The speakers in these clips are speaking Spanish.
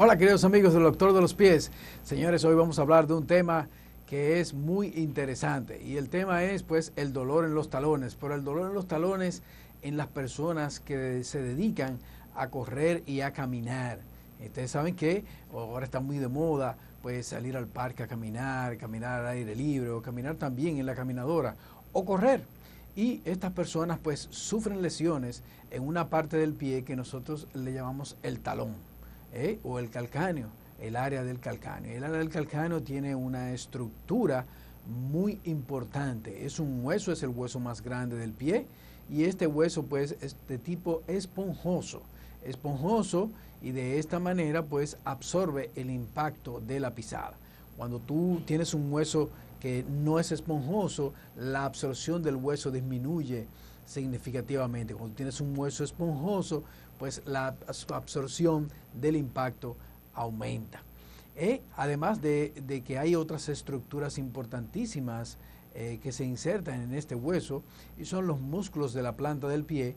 Hola queridos amigos del Doctor de los Pies. Señores, hoy vamos a hablar de un tema que es muy interesante y el tema es pues el dolor en los talones, pero el dolor en los talones en las personas que se dedican a correr y a caminar. Ustedes saben que ahora está muy de moda pues salir al parque a caminar, caminar al aire libre o caminar también en la caminadora o correr. Y estas personas pues sufren lesiones en una parte del pie que nosotros le llamamos el talón. O el calcáneo, el área del calcáneo. El área del calcáneo tiene una estructura muy importante. Es un hueso, es el hueso más grande del pie y este hueso pues es de tipo esponjoso. Esponjoso y de esta manera pues absorbe el impacto de la pisada. Cuando tú tienes un hueso que no es esponjoso, la absorción del hueso disminuye significativamente. Cuando tienes un hueso esponjoso, pues la absorción del impacto aumenta. Además de que hay otras estructuras importantísimas que se insertan en este hueso y son los músculos de la planta del pie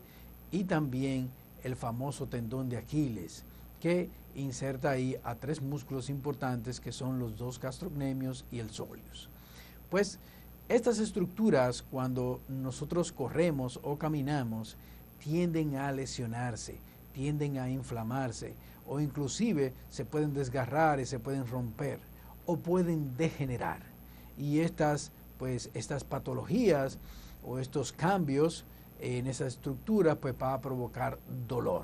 y también el famoso tendón de Aquiles, que inserta ahí a tres músculos importantes que son los dos gastrocnemios y el soleus. Pues estas estructuras, cuando nosotros corremos o caminamos, tienden a lesionarse, tienden a inflamarse o inclusive se pueden desgarrar y se pueden romper o pueden degenerar. Y estas patologías o estos cambios en esa estructura pues van a provocar dolor.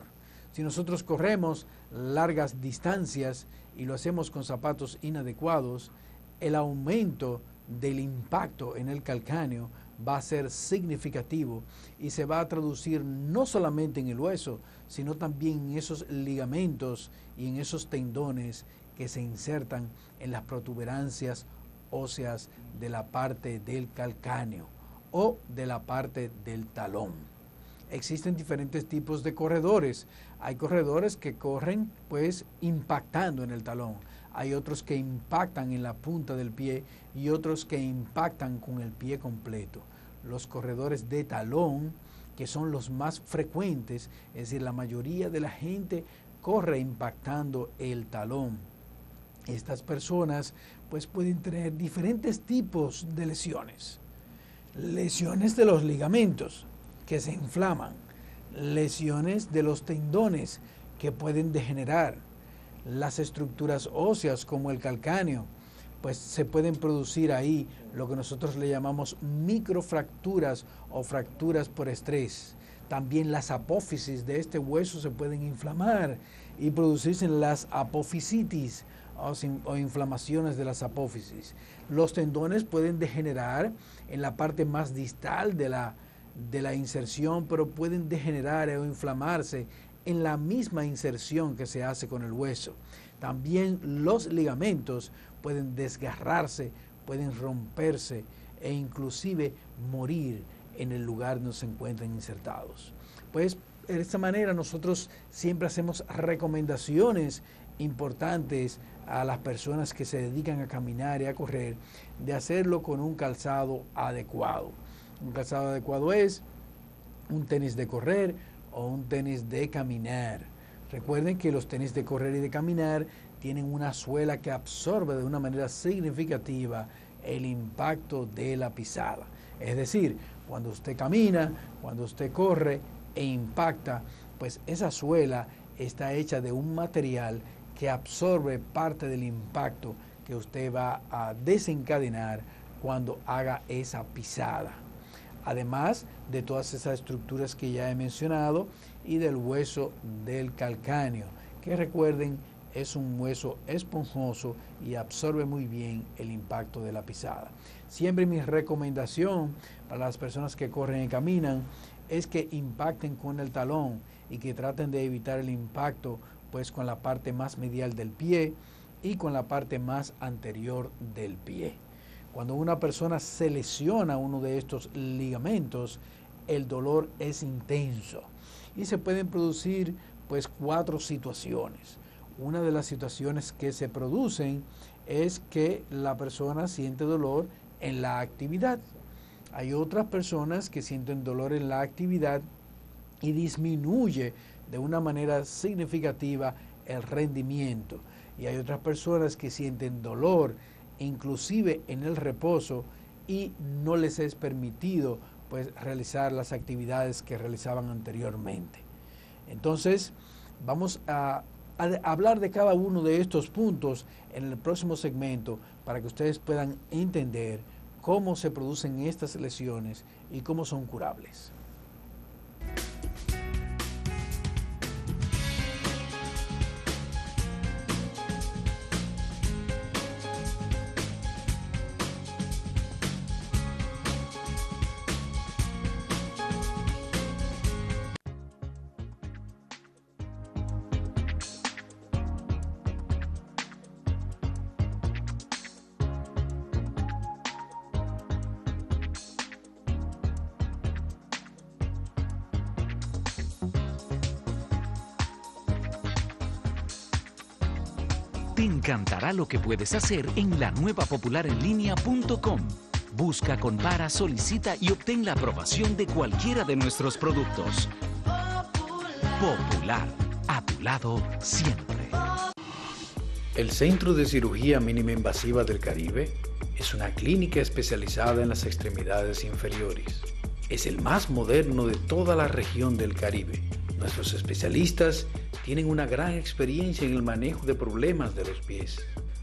Si nosotros corremos largas distancias y lo hacemos con zapatos inadecuados, el aumento del impacto en el calcáneo va a ser significativo y se va a traducir no solamente en el hueso, sino también en esos ligamentos y en esos tendones que se insertan en las protuberancias óseas de la parte del calcáneo o de la parte del talón. Existen diferentes tipos de corredores. Hay corredores que corren pues impactando en el talón. Hay otros que impactan en la punta del pie y otros que impactan con el pie completo. Los corredores de talón, que son los más frecuentes, es decir, la mayoría de la gente corre impactando el talón. Estas personas pues pueden tener diferentes tipos de lesiones. Lesiones de los ligamentos que se inflaman, lesiones de los tendones que pueden degenerar, las estructuras óseas como el calcáneo, pues se pueden producir ahí lo que nosotros le llamamos microfracturas o fracturas por estrés. También las apófisis de este hueso se pueden inflamar y producirse las apofisitis o inflamaciones de las apófisis. Los tendones pueden degenerar en la parte más distal de la inserción, pero pueden degenerar o inflamarse en la misma inserción que se hace con el hueso. También los ligamentos pueden desgarrarse, pueden romperse e inclusive morir en el lugar donde se encuentran insertados. Pues de esta manera nosotros siempre hacemos recomendaciones importantes a las personas que se dedican a caminar y a correr de hacerlo con un calzado adecuado. Un calzado adecuado es un tenis de correr o un tenis de caminar. Recuerden que los tenis de correr y de caminar tienen una suela que absorbe de una manera significativa el impacto de la pisada. Es decir, cuando usted camina, cuando usted corre e impacta, pues esa suela está hecha de un material que absorbe parte del impacto que usted va a desencadenar cuando haga esa pisada. Además de todas esas estructuras que ya he mencionado y del hueso del calcáneo, que recuerden es un hueso esponjoso y absorbe muy bien el impacto de la pisada. Siempre mi recomendación para las personas que corren y caminan es que impacten con el talón y que traten de evitar el impacto pues con la parte más medial del pie y con la parte más anterior del pie. Cuando una persona se lesiona uno de estos ligamentos, el dolor es intenso y se pueden producir pues 4 situaciones. Una de las situaciones que se producen es que la persona siente dolor en la actividad. Hay otras personas que sienten dolor en la actividad y disminuye de una manera significativa el rendimiento. Y hay otras personas que sienten dolor, inclusive en el reposo, y no les es permitido pues realizar las actividades que realizaban anteriormente. Entonces, vamos a hablar de cada uno de estos puntos en el próximo segmento para que ustedes puedan entender cómo se producen estas lesiones y cómo son curables. Te encantará lo que puedes hacer en la nueva popularenlinea.com. Busca, compara, solicita y obtén la aprobación de cualquiera de nuestros productos. Popular, a tu lado siempre. El Centro de Cirugía Mínima Invasiva del Caribe es una clínica especializada en las extremidades inferiores. Es el más moderno de toda la región del Caribe. Nuestros especialistas tienen una gran experiencia en el manejo de problemas de los pies.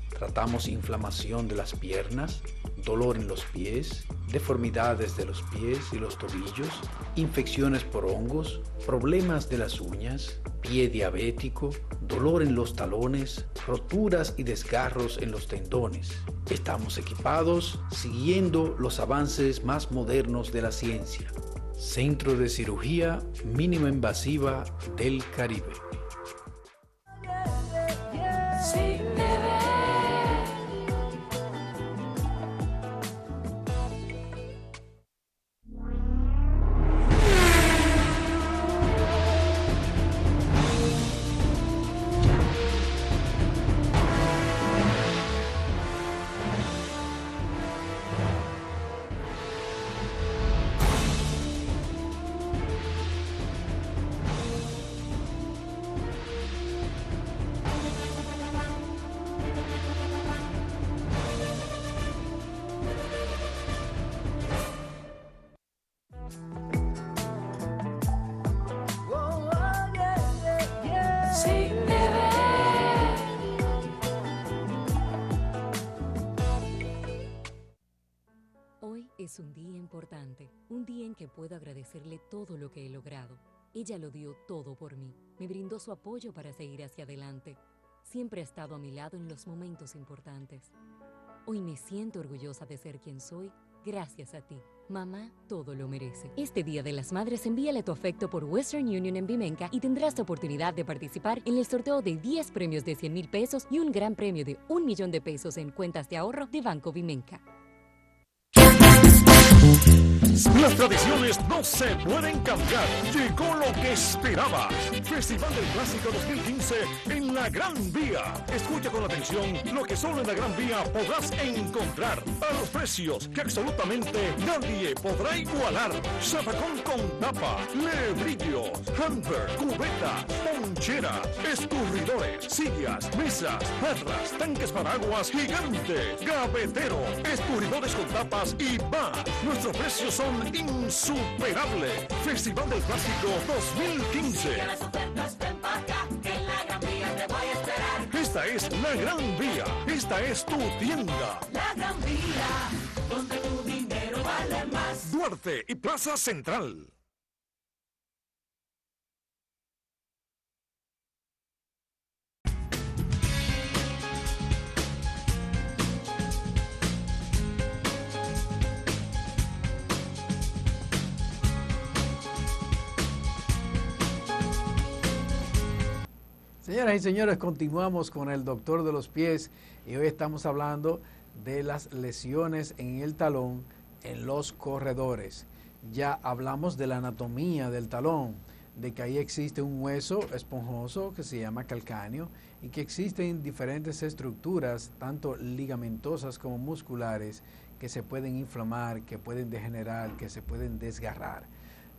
Tratamos inflamación de las piernas, dolor en los pies, deformidades de los pies y los tobillos, infecciones por hongos, problemas de las uñas, pie diabético, dolor en los talones, roturas y desgarros en los tendones. Estamos equipados siguiendo los avances más modernos de la ciencia. Centro de Cirugía Mínima Invasiva del Caribe. Hoy es un día importante, un día en que puedo agradecerle todo lo que he logrado. Ella lo dio todo por mí, me brindó su apoyo para seguir hacia adelante. Siempre ha estado a mi lado en los momentos importantes. Hoy me siento orgullosa de ser quien soy, gracias a ti. Mamá todo lo merece. Este Día de las Madres, envíale tu afecto por Western Union en Vimenca y tendrás la oportunidad de participar en el sorteo de 10 premios de 100,000 pesos y un gran premio de 1 millón de pesos en cuentas de ahorro de Banco Vimenca. Las tradiciones no se pueden cambiar. Llegó lo que esperabas. Festival del Clásico 2015 en la Gran Vía. Escucha con atención lo que solo en la Gran Vía podrás encontrar a los precios que absolutamente nadie podrá igualar. Zafacón con tapa, lebrillos, hamper, cubetas, poncheras, escurridores, sillas, mesas, jarras, tanques para aguas gigantes, gavetero, escurridores con tapas y más. Nuestros precios son insuperables. Festival del Clásico 2015. Esta es la Gran Vía. Esta es tu tienda. La Gran Vía, donde tu dinero vale más. Duarte y Plaza Central. Señoras y señores, continuamos con el doctor de los pies y hoy estamos hablando de las lesiones en el talón en los corredores. Ya hablamos de la anatomía del talón, de que ahí existe un hueso esponjoso que se llama calcáneo y que existen diferentes estructuras, tanto ligamentosas como musculares, que se pueden inflamar, que pueden degenerar, que se pueden desgarrar.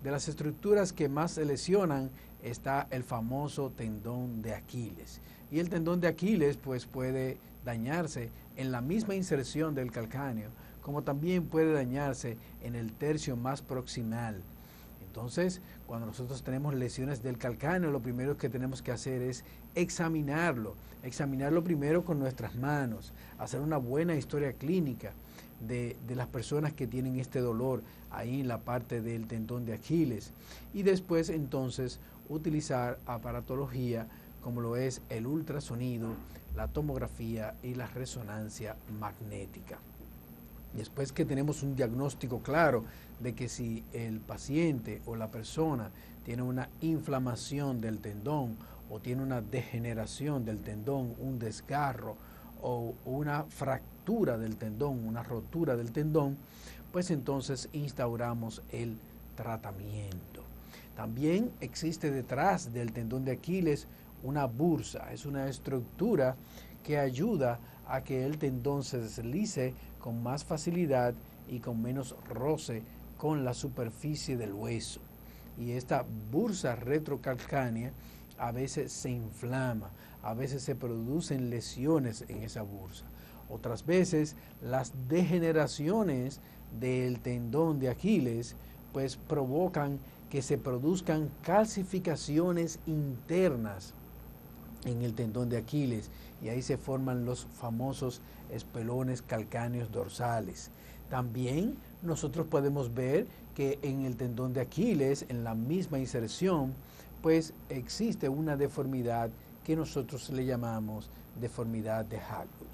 De las estructuras que más se lesionan está el famoso tendón de Aquiles. Y el tendón de Aquiles pues puede dañarse en la misma inserción del calcáneo, como también puede dañarse en el tercio más proximal. Entonces, cuando nosotros tenemos lesiones del calcáneo, lo primero que tenemos que hacer es examinarlo primero con nuestras manos, hacer una buena historia clínica de las personas que tienen este dolor ahí en la parte del tendón de Aquiles, y después entonces utilizar aparatología como lo es el ultrasonido, la tomografía y la resonancia magnética. Después que tenemos un diagnóstico claro de que si el paciente o la persona tiene una inflamación del tendón o tiene una degeneración del tendón, un desgarro o una fractura del tendón, una rotura del tendón, pues entonces instauramos el tratamiento. También existe detrás del tendón de Aquiles una bursa, es una estructura que ayuda a que el tendón se deslice con más facilidad y con menos roce con la superficie del hueso. Y esta bursa retrocalcánea a veces se inflama, a veces se producen lesiones en esa bursa. Otras veces las degeneraciones del tendón de Aquiles pues provocan que se produzcan calcificaciones internas en el tendón de Aquiles, y ahí se forman los famosos espelones calcáneos dorsales. También nosotros podemos ver que en el tendón de Aquiles, en la misma inserción, pues existe una deformidad que nosotros le llamamos deformidad de Haglund.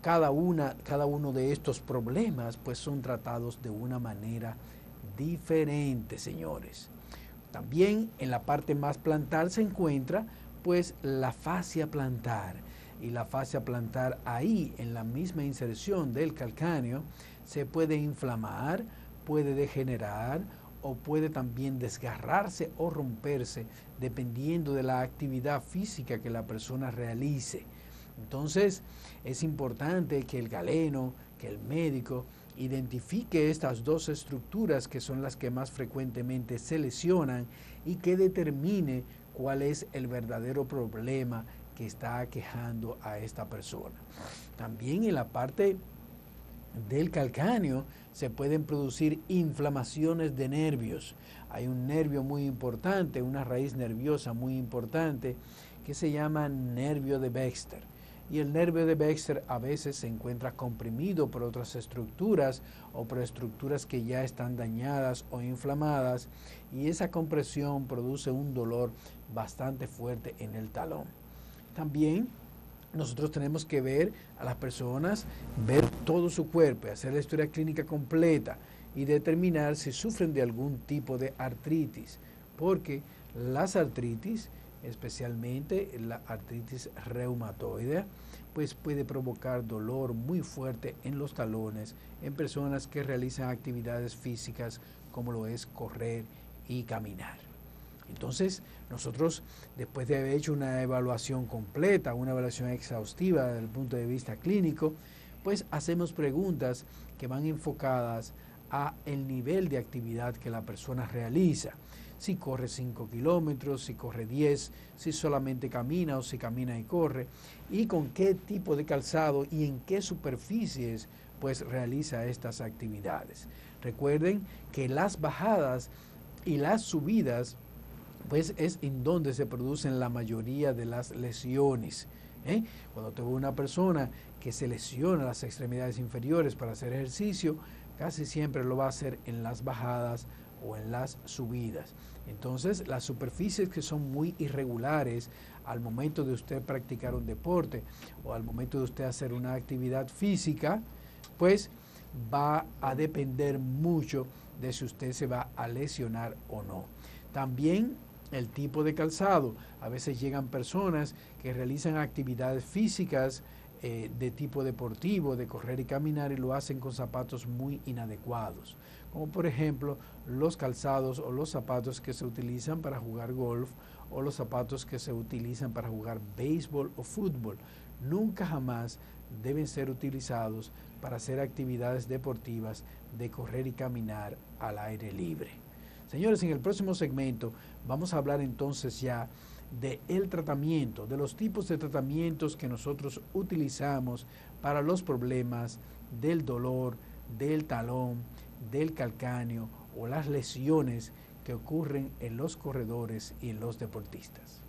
Cada uno de estos problemas pues son tratados de una manera diferente, señores. También en la parte más plantar se encuentra pues la fascia plantar, y la fascia plantar ahí en la misma inserción del calcáneo se puede inflamar, puede degenerar o puede también desgarrarse o romperse dependiendo de la actividad física que la persona realice. Entonces es importante que el galeno, que el médico identifique estas dos estructuras que son las que más frecuentemente se lesionan y que determine cuál es el verdadero problema que está aquejando a esta persona. También en la parte del calcáneo se pueden producir inflamaciones de nervios. Hay un nervio muy importante, una raíz nerviosa muy importante que se llama nervio de Baxter. Y el nervio de Baxter a veces se encuentra comprimido por otras estructuras o por estructuras que ya están dañadas o inflamadas, y esa compresión produce un dolor bastante fuerte en el talón. También nosotros tenemos que ver a las personas, ver todo su cuerpo, hacer la historia clínica completa y determinar si sufren de algún tipo de artritis, porque las artritis, especialmente la artritis reumatoide, pues puede provocar dolor muy fuerte en los talones en personas que realizan actividades físicas como lo es correr y caminar. Entonces, nosotros, después de haber hecho una evaluación completa, una evaluación exhaustiva desde el punto de vista clínico, pues hacemos preguntas que van enfocadas a el nivel de actividad que la persona realiza. Si corre 5 kilómetros, si corre 10, si solamente camina o si camina y corre, y con qué tipo de calzado y en qué superficies pues realiza estas actividades. Recuerden que las bajadas y las subidas pues es en donde se producen la mayoría de las lesiones. Cuando tengo una persona que se lesiona las extremidades inferiores para hacer ejercicio, casi siempre lo va a hacer en las bajadas o en las subidas. Entonces, las superficies que son muy irregulares al momento de usted practicar un deporte o al momento de usted hacer una actividad física, pues va a depender mucho de si usted se va a lesionar o no. También el tipo de calzado. A veces llegan personas que realizan actividades físicas de tipo deportivo, de correr y caminar, y lo hacen con zapatos muy inadecuados, como por ejemplo los calzados o los zapatos que se utilizan para jugar golf o los zapatos que se utilizan para jugar béisbol o fútbol. Nunca jamás deben ser utilizados para hacer actividades deportivas de correr y caminar al aire libre. Señores, en el próximo segmento vamos a hablar entonces ya del tratamiento, de los tipos de tratamientos que nosotros utilizamos para los problemas del dolor, del talón, del calcáneo o las lesiones que ocurren en los corredores y en los deportistas.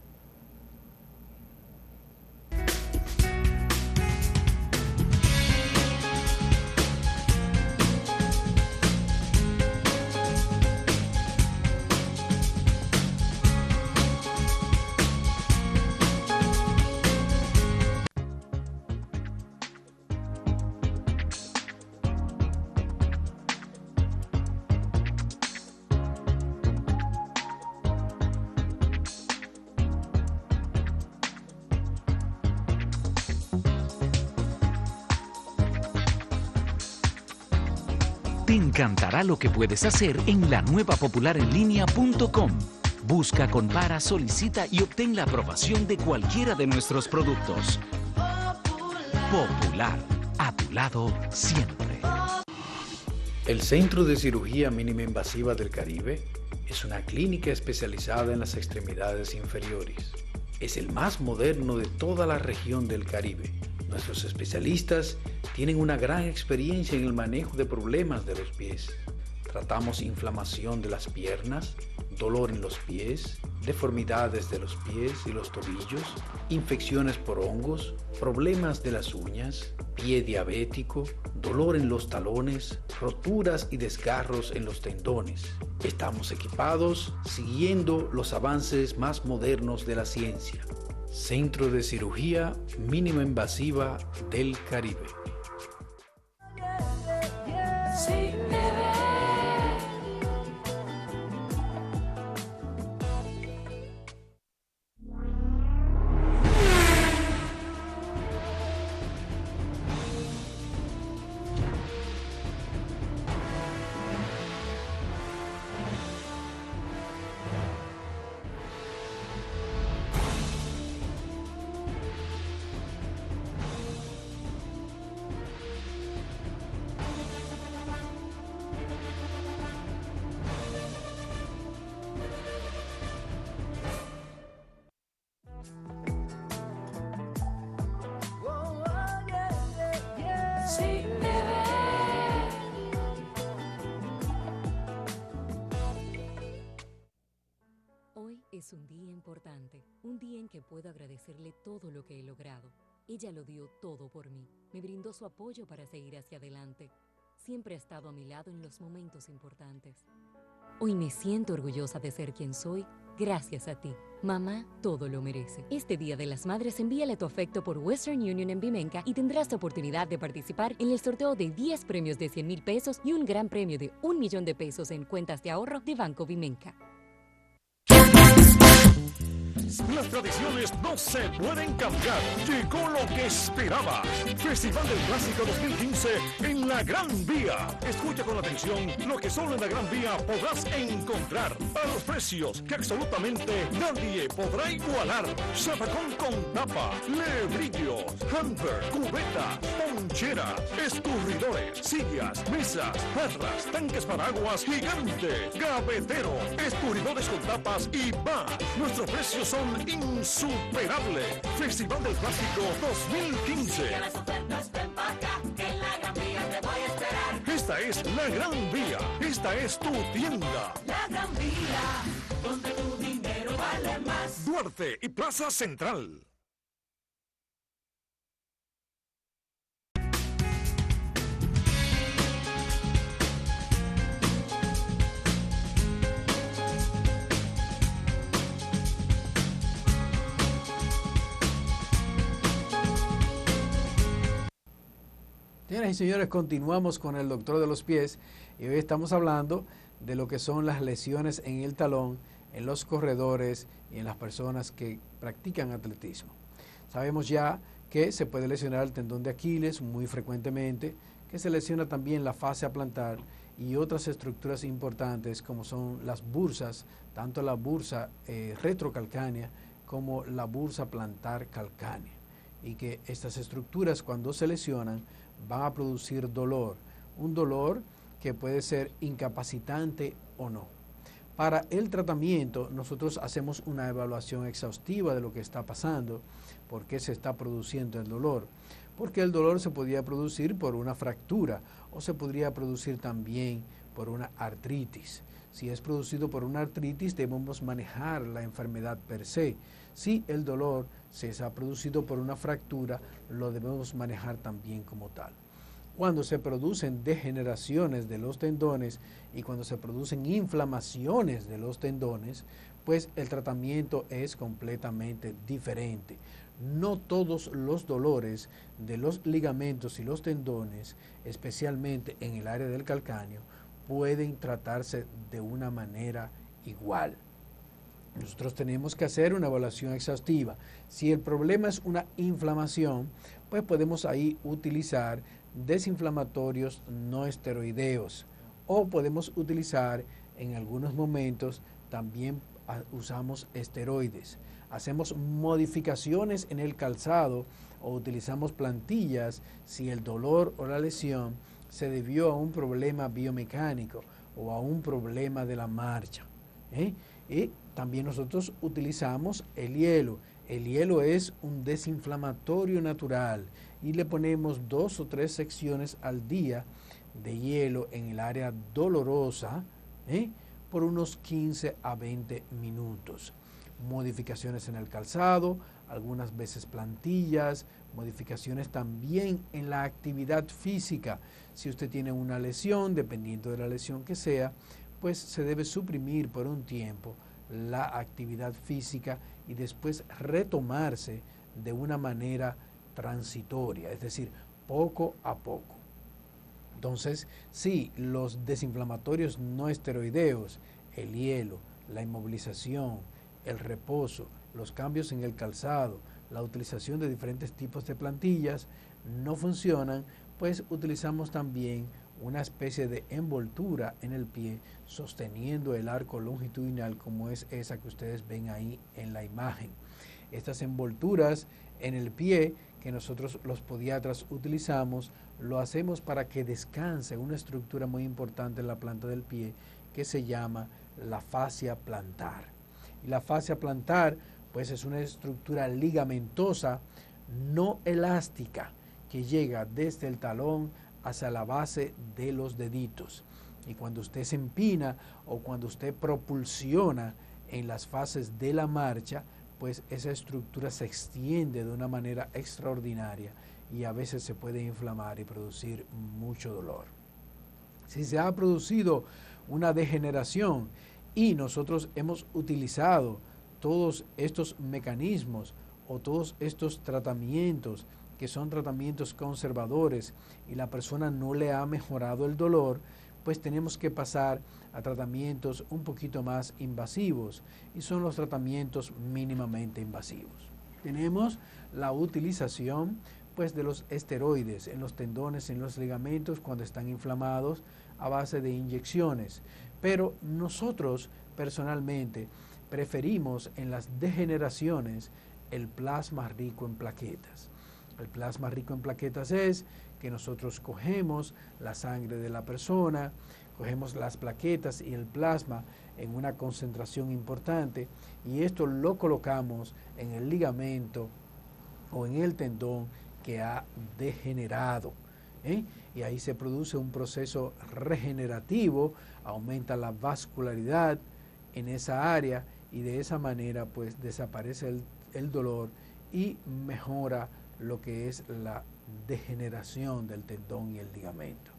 Te encantará lo que puedes hacer en la nueva popularenlinea.com. Busca, compara, solicita y obtén la aprobación de cualquiera de nuestros productos. Popular, a tu lado siempre. El Centro de Cirugía Mínima Invasiva del Caribe es una clínica especializada en las extremidades inferiores. Es el más moderno de toda la región del Caribe. Nuestros especialistas tienen una gran experiencia en el manejo de problemas de los pies. Tratamos inflamación de las piernas, dolor en los pies, deformidades de los pies y los tobillos, infecciones por hongos, problemas de las uñas, pie diabético, dolor en los talones, roturas y desgarros en los tendones. Estamos equipados siguiendo los avances más modernos de la ciencia. Centro de Cirugía Mínima Invasiva del Caribe. Sí, bebé. Sí, bebé. Hoy es un día importante, un día en que puedo agradecerle todo lo que he logrado. Ella lo dio todo por mí, me brindó su apoyo para seguir hacia adelante. Siempre ha estado a mi lado en los momentos importantes. Hoy me siento orgullosa de ser quien soy, gracias a ti. Mamá todo lo merece. Este Día de las Madres envíale tu afecto por Western Union en Vimenca y tendrás la oportunidad de participar en el sorteo de 10 premios de 100,000 pesos y un gran premio de $1,000,000 en cuentas de ahorro de Banco Vimenca. Las tradiciones no se pueden cambiar. Llegó lo que esperabas. Festival del Clásico 2015 en la Gran Vía. Escucha con atención lo que solo en la Gran Vía podrás encontrar a los precios que absolutamente nadie podrá igualar. Zapacón con tapa, lebrillos, hamper, cubetas, poncheras, escurridores, sillas, mesas, jarras, tanques para aguas gigantes, gavetero, escurridores con tapas y más. Nuestros precios son insuperables. Festival del Clásico 2015. Las ofertas ven para acá, que en la Gran Vía te voy a esperar. Esta es la Gran Vía. Esta es tu tienda. La Gran Vía, donde tu dinero vale más. Duarte y Plaza Central. Señoras y señores, continuamos con el doctor de los pies y hoy estamos hablando de lo que son las lesiones en el talón, en los corredores y en las personas que practican atletismo. Sabemos ya que se puede lesionar el tendón de Aquiles muy frecuentemente, que se lesiona también la fascia plantar y otras estructuras importantes como son las bursas, tanto la bursa retrocalcánea como la bursa plantar calcánea, y que estas estructuras cuando se lesionan van a producir dolor, un dolor que puede ser incapacitante o no. Para el tratamiento, nosotros hacemos una evaluación exhaustiva de lo que está pasando, por qué se está produciendo el dolor. Porque el dolor se podría producir por una fractura o se podría producir también por una artritis. Si es producido por una artritis, debemos manejar la enfermedad per se. Si el dolor se ha producido por una fractura, lo debemos manejar también como tal. Cuando se producen degeneraciones de los tendones y cuando se producen inflamaciones de los tendones, pues el tratamiento es completamente diferente. No todos los dolores de los ligamentos y los tendones, especialmente en el área del calcáneo, pueden tratarse de una manera igual. Nosotros tenemos que hacer una evaluación exhaustiva. Si el problema es una inflamación, pues podemos ahí utilizar desinflamatorios no esteroideos o podemos utilizar en algunos momentos también usamos esteroides. Hacemos modificaciones en el calzado o utilizamos plantillas si el dolor o la lesión se debió a un problema biomecánico o a un problema de la marcha. Y también nosotros utilizamos el hielo. El hielo es un desinflamatorio natural y le ponemos 2 o 3 secciones al día de hielo en el área dolorosa por unos 15 a 20 minutos. Modificaciones en el calzado, algunas veces plantillas, modificaciones también en la actividad física. Si usted tiene una lesión, dependiendo de la lesión que sea, pues se debe suprimir por un tiempo la actividad física y después retomarse de una manera transitoria, es decir, poco a poco. Entonces, sí, los desinflamatorios no esteroideos, el hielo, la inmovilización, el reposo, los cambios en el calzado, la utilización de diferentes tipos de plantillas no funcionan, pues utilizamos también una especie de envoltura en el pie sosteniendo el arco longitudinal como es esa que ustedes ven ahí en la imagen. Estas envolturas en el pie que nosotros los podiatras utilizamos, lo hacemos para que descanse una estructura muy importante en la planta del pie que se llama la fascia plantar. Y la fascia plantar pues es una estructura ligamentosa no elástica que llega desde el talón hacia la base de los deditos. Y cuando usted se empina o cuando usted propulsiona en las fases de la marcha, pues esa estructura se extiende de una manera extraordinaria y a veces se puede inflamar y producir mucho dolor. Si se ha producido una degeneración y nosotros hemos utilizado todos estos mecanismos o todos estos tratamientos que son tratamientos conservadores y la persona no le ha mejorado el dolor, pues tenemos que pasar a tratamientos un poquito más invasivos y son los tratamientos mínimamente invasivos. Tenemos la utilización pues de los esteroides en los tendones, en los ligamentos cuando están inflamados a base de inyecciones, pero nosotros personalmente preferimos en las degeneraciones el plasma rico en plaquetas. El plasma rico en plaquetas es que nosotros cogemos la sangre de la persona, cogemos las plaquetas y el plasma en una concentración importante y esto lo colocamos en el ligamento o en el tendón que ha degenerado. Y ahí se produce un proceso regenerativo, aumenta la vascularidad en esa área y de esa manera pues desaparece el dolor y mejora lo que es la degeneración del tendón y el ligamento.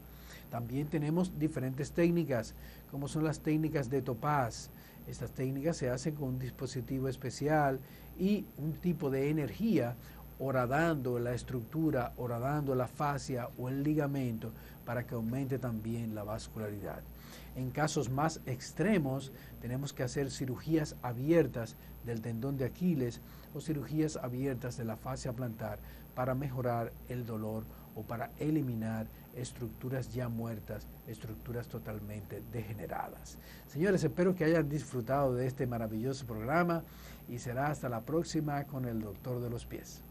También tenemos diferentes técnicas, como son las técnicas de Topaz. Estas técnicas se hacen con un dispositivo especial y un tipo de energía horadando la estructura, horadando la fascia o el ligamento para que aumente también la vascularidad. En casos más extremos tenemos que hacer cirugías abiertas del tendón de Aquiles o cirugías abiertas de la fascia plantar para mejorar el dolor o para eliminar estructuras ya muertas, estructuras totalmente degeneradas. Señores, espero que hayan disfrutado de este maravilloso programa y será hasta la próxima con el Doctor de los Pies.